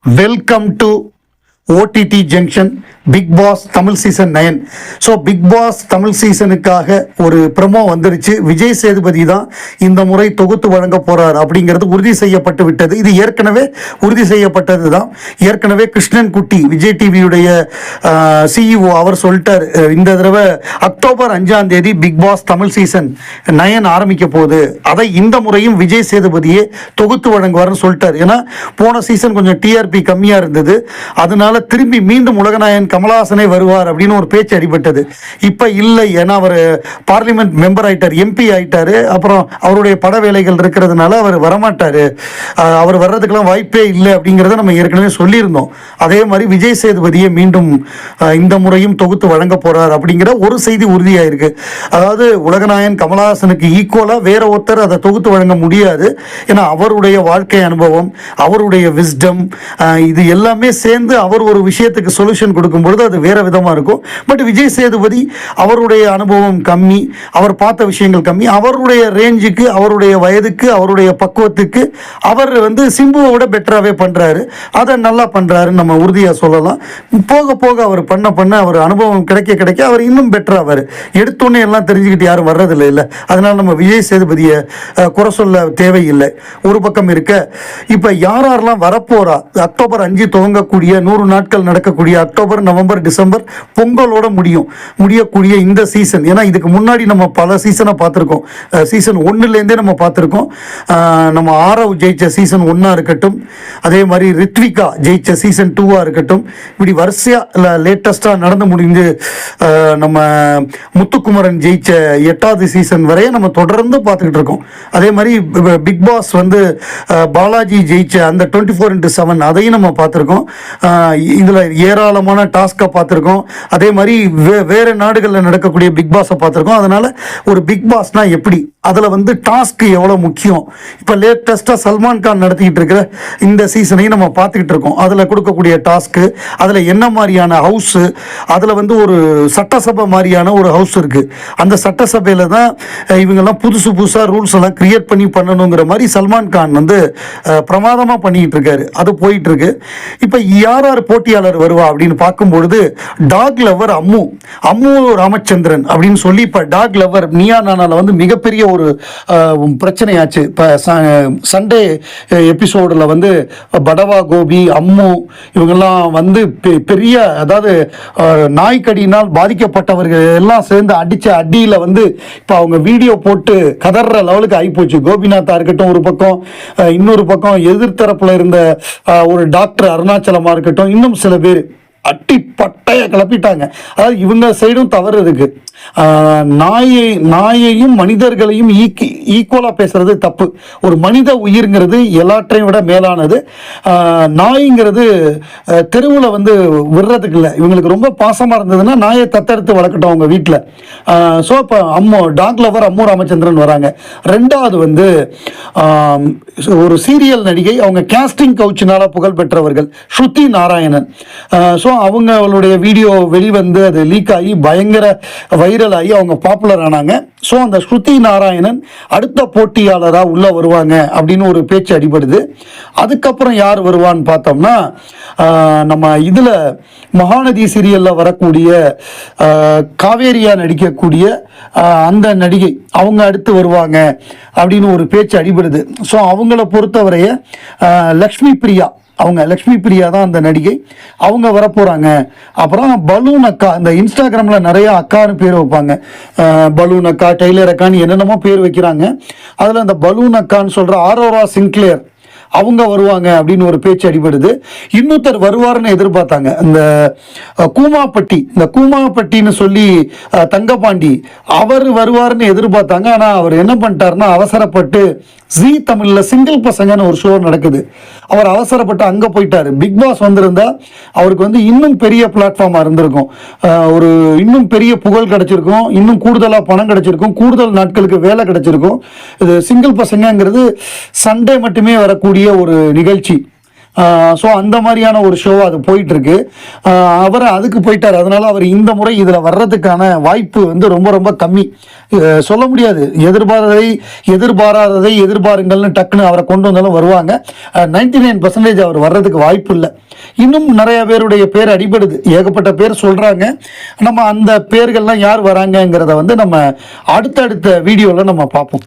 Welcome to OTT Junction Big Boss Tamil Season 9. So big boss Tamil சீசனுக்காக ஒரு promo வந்துருச்சு. விஜய் சேதுபதி தான் இந்த முறை தொகுத்து வழங்க போறார் அப்படிங்கிறது உறுதி செய்யப்பட்டு விட்டது. இது ஏற்கனவே உறுதி செய்யப்பட்டது தான். ஏற்கனவே கிருஷ்ணன் குட்டி விஜய் டிவியுடைய சிஇஓ அவர் சொல்லிட்டார், இந்த தடவை அக்டோபர் 5ஆம் தேதி பிக் பாஸ் தமிழ் சீசன் 9 ஆரம்பிக்க போகுது, அதை இந்த முறையும் விஜய் சேதுபதியே தொகுத்து வழங்குவார்னு சொல்லிட்டார். ஏன்னா போன சீசன் கொஞ்சம் டிஆர்பி கம்மியாக இருந்தது, அதனால திரும்பி மீண்டும் உலகநாயகன் கமலஹாசனே வருவார் அப்படின்னு ஒரு பேச்சு அடிபட்டது. இப்போ இல்லை, ஏன்னா அவர் பார்லிமெண்ட் மெம்பர் ஆயிட்டார், எம்பி ஆயிட்டாரு. அப்புறம் அவருடைய பட வேலைகள் இருக்கிறதுனால அவர் வரமாட்டார், அவர் வர்றதுக்கெல்லாம் வாய்ப்பே இல்லை அப்படிங்கிறத நம்ம ஏற்கனவே சொல்லியிருந்தோம். அதே மாதிரி விஜய் சேதுபதியை மீண்டும் இந்த முறையும் தொகுத்து வழங்க போறார் அப்படிங்கிற ஒரு செய்தி உறுதியாயிருக்கு. அதாவது உலகநாயகன் கமலஹாசனுக்கு ஈக்குவலாக வேற ஒருத்தர் அதை தொகுத்து வழங்க முடியாது. ஏன்னா அவருடைய வாழ்க்கை அனுபவம், அவருடைய விஸ்டம், இது எல்லாமே சேர்ந்து அவர் ஒரு விஷயத்துக்கு சொல்யூஷன் கொடுக்கும்பொழுது அது வேற விதமாக இருக்கும். பட் விஜய் சேதுபதி அவருடைய அனுபவம் கம்மி, அவர் பார்த்த விஷயங்கள் கம்மி, அவருடைய ரேஞ்சுக்கு, அவருடைய வயதுக்கு, அவருடைய பக்குவத்துக்கு அவர் சிம்புவை விட பெட்டராகவே பண்ணுறாரு. அதை நல்லா பண்ணுறாருன்னு நம்ம உறுதியாக சொல்லலாம். போக போக அவர் பண்ண அவர் அனுபவம் கிடைக்க கிடைக்க அவர் இன்னும் பெட்டராவார். எடுத்தோன்னே எல்லாம் தெரிஞ்சுக்கிட்டு யாரும் வர்றதில்லை இல்லை. அதனால் நம்ம விஜய் சேதுபதியை குறை சொல்ல தேவையில்லை. ஒரு பக்கம் இருக்க, இப்போ யாரெல்லாம் வரப்போறா, அக்டோபர் 5 துவங்கக்கூடிய 100 நாட்கள் நடக்கக்கூடிய அக்டோபர், நவம்பர், டிசம்பர் பொங்கலோட முடியக்கூடிய இந்த சீசன். ஏன்னா இதுக்கு முன்னாடி நம்ம பல சீசனை பார்த்துருக்கோம். சீசன் 1லேருந்தே நம்ம பார்த்துருக்கோம். நம்ம ஆரவ் ஜெயிச்ச சீசன் 1 இருக்கட்டும், அதே மாதிரி ரித்விகா ஜெயிச்ச சீசன் 2 இருக்கட்டும், இப்படி வரிசையாக லேட்டஸ்டாக நடந்து முடிஞ்சு நம்ம முத்துக்குமரன் ஜெயிச்ச 8வது சீசன் வரைய நம்ம தொடர்ந்து பார்த்துக்கிட்டு இருக்கோம். அதே மாதிரி பிக் பாஸ் பாலாஜி ஜெயிச்ச அந்த 24x7 அதையும் நம்ம பார்த்துருக்கோம். இதில் ஏராளமான டாஸ்கை பார்த்துருக்கோம். அதே மாதிரி வேறு நாடுகளில் நடக்கக்கூடிய பிக் பாஸை பார்த்துருக்கோம். அதனால் ஒரு பிக் பாஸ்னா எப்படி, அதில் டாஸ்க்கு எவ்வளோ முக்கியம். இப்போ லேட்டஸ்ட்டாக சல்மான் கான் நடத்திக்கிட்டு இருக்கிற இந்த சீசனையும் நம்ம பார்த்துக்கிட்டு இருக்கோம். அதில் கொடுக்கக்கூடிய டாஸ்க்கு, அதில் என்ன மாதிரியான ஹவுஸு, அதில் ஒரு சட்டசபை மாதிரியான ஒரு ஹவுஸ் இருக்குது. அந்த சட்டசபையில் தான் இவங்கெல்லாம் புதுசாக ரூல்ஸ் எல்லாம் கிரியேட் பண்ணி பண்ணணுங்கிற மாதிரி சல்மான் கான் பிரமாதமாக பண்ணிக்கிட்டு இருக்காரு. அது போயிட்டு இருக்கு. இப்போ யார் போட்டியாளர் வருவா அப்படின்னு பார்க்கும்பொழுது டாக் லவர் அம்மு ராமச்சந்திரன் அப்படின்னு சொல்லி இப்போ டாக் லவர் நியா நானால மிகப்பெரிய ஒரு பிரச்சனையாச்சு. இப்போ சண்டே எபிசோடில் படவா கோபி, அம்மு இவங்கெல்லாம் பெரிய, அதாவது நாய்க்கடியினால் பாதிக்கப்பட்டவர்கள் எல்லாம் சேர்ந்து அடித்த அடியில் இப்போ அவங்க வீடியோ போட்டு கதற லெவலுக்கு ஆகிப்போச்சு. கோபிநாத்தா இருக்கட்டும் ஒரு பக்கம், இன்னொரு பக்கம் எதிர்த்தரப்பில் இருந்த ஒரு டாக்டர் அருணாச்சலமாக இருக்கட்டும், இன்னும் சில பேர் அட்டி பட்டைய கிளப்பிட்டாங்க. அதாவது இவங்க சைடும் தவறு இருக்கு. நாயையும் மனிதர்களையும் ஈக்குவலாக பேசுறது தப்பு. ஒரு மனித உயிர்ங்கிறது எல்லாற்றையும் விட மேலானது. நாய்ங்கிறது தெருவில் விடுறதுக்கு இல்லை. இவங்களுக்கு ரொம்ப பாசமாக இருந்ததுன்னா நாயை தத்தெடுத்து வளர்க்கட்டும் அவங்க வீட்டில். ஸோ இப்போ டாக் லவர் அம்மு ராமச்சந்திரன் வராங்க. ரெண்டாவது ஒரு சீரியல் நடிகை, அவங்க கேஸ்டிங் கவுச்சினால புகழ் பெற்றவர்கள், ஸ்ருதி நாராயணன். ஸோ அவங்களுடைய வீடியோ வெளிவந்து அது லீக் ஆகி பயங்கர வைரல் ஆகி அவங்க பாப்புலர் ஆனாங்க. ஸோ அந்த ஸ்ருதி நாராயணன் அடுத்த போட்டியாளராக உள்ளே வருவாங்க அப்படின்னு ஒரு பேச்சு அடிபடுது. அதுக்கப்புறம் யார் வருவான்னு பார்த்தோம்னா, நம்ம இதில் மகாநதி சீரியலில் வரக்கூடிய காவேரியா நடிக்கக்கூடிய அந்த நடிகை, அவங்க அடுத்து வருவாங்க அப்படின்னு ஒரு பேச்சு அடிபடுது. ஸோ அவங்கள பொறுத்தவரைய லக்ஷ்மி பிரியா தான் அந்த நடிகை, அவங்க வரப்போகிறாங்க. அப்புறம் பலூன் அக்கா, இந்த இன்ஸ்டாகிராமில் நிறைய அக்கான்னு பேர் வைப்பாங்க. பலூன் அக்கா, டெய்லர் அக்கான்னு என்னென்னமோ பேர் வைக்கிறாங்க. அதில் அந்த பலூன் அக்கான்னு சொல்கிற ஆரோரா சிங்க்லேர் அவங்க வருவாங்க அப்படின்னு ஒரு பேச்சு அடிபடுது. இன்னொருத்தர் வருவார்னு எதிர்பார்த்தாங்க, இந்த கூமாப்பட்டின்னு சொல்லி தங்கபாண்டி, அவர் வருவார்னு எதிர்பார்த்தாங்க. ஆனால் அவர் என்ன பண்ணிட்டாருன்னா, அவசரப்பட்டு ஜீ தமிழில் சிங்கிள் பசங்கன்னு ஒரு ஷோ நடக்குது, அவர் அவசரப்பட்டு அங்கே போயிட்டார். பிக் பாஸ் வந்திருந்தா அவருக்கு இன்னும் பெரிய பிளாட்ஃபார்மாக இருந்திருக்கும், ஒரு இன்னும் பெரிய புகழ் கிடைச்சிருக்கும், இன்னும் கூடுதலாக பணம் கிடைச்சிருக்கும், கூடுதல் நாட்களுக்கு வேலை கிடைச்சிருக்கும். இது சிங்கிள் பசங்கங்கிறது சண்டே மட்டுமே வரக்கூடிய ஒரு நிகழ்ச்சி. ஸோ அந்த மாதிரியான ஒரு ஷோ அது போயிட்டுருக்கு. அவர் அதுக்கு போயிட்டார். அதனால் அவர் இந்த முறை இதில் வர்றதுக்கான வாய்ப்பு வந்து ரொம்ப ரொம்ப கம்மி. சொல்ல முடியாது. எதிர்பாராததை எதிர்பாருங்கள்னு டக்குன்னு அவரை கொண்டு வந்தாலும் வருவாங்க. 99% அவர் வர்றதுக்கு வாய்ப்பு இல்லை. இன்னும் நிறைய பேருடைய பேர் அடிபடுது. ஏகப்பட்ட பேர் சொல்கிறாங்க. நம்ம அந்த பேர்கள்லாம் யார் வராங்கங்கிறத வந்து நம்ம அடுத்தடுத்த வீடியோவில் நம்ம பார்ப்போம்.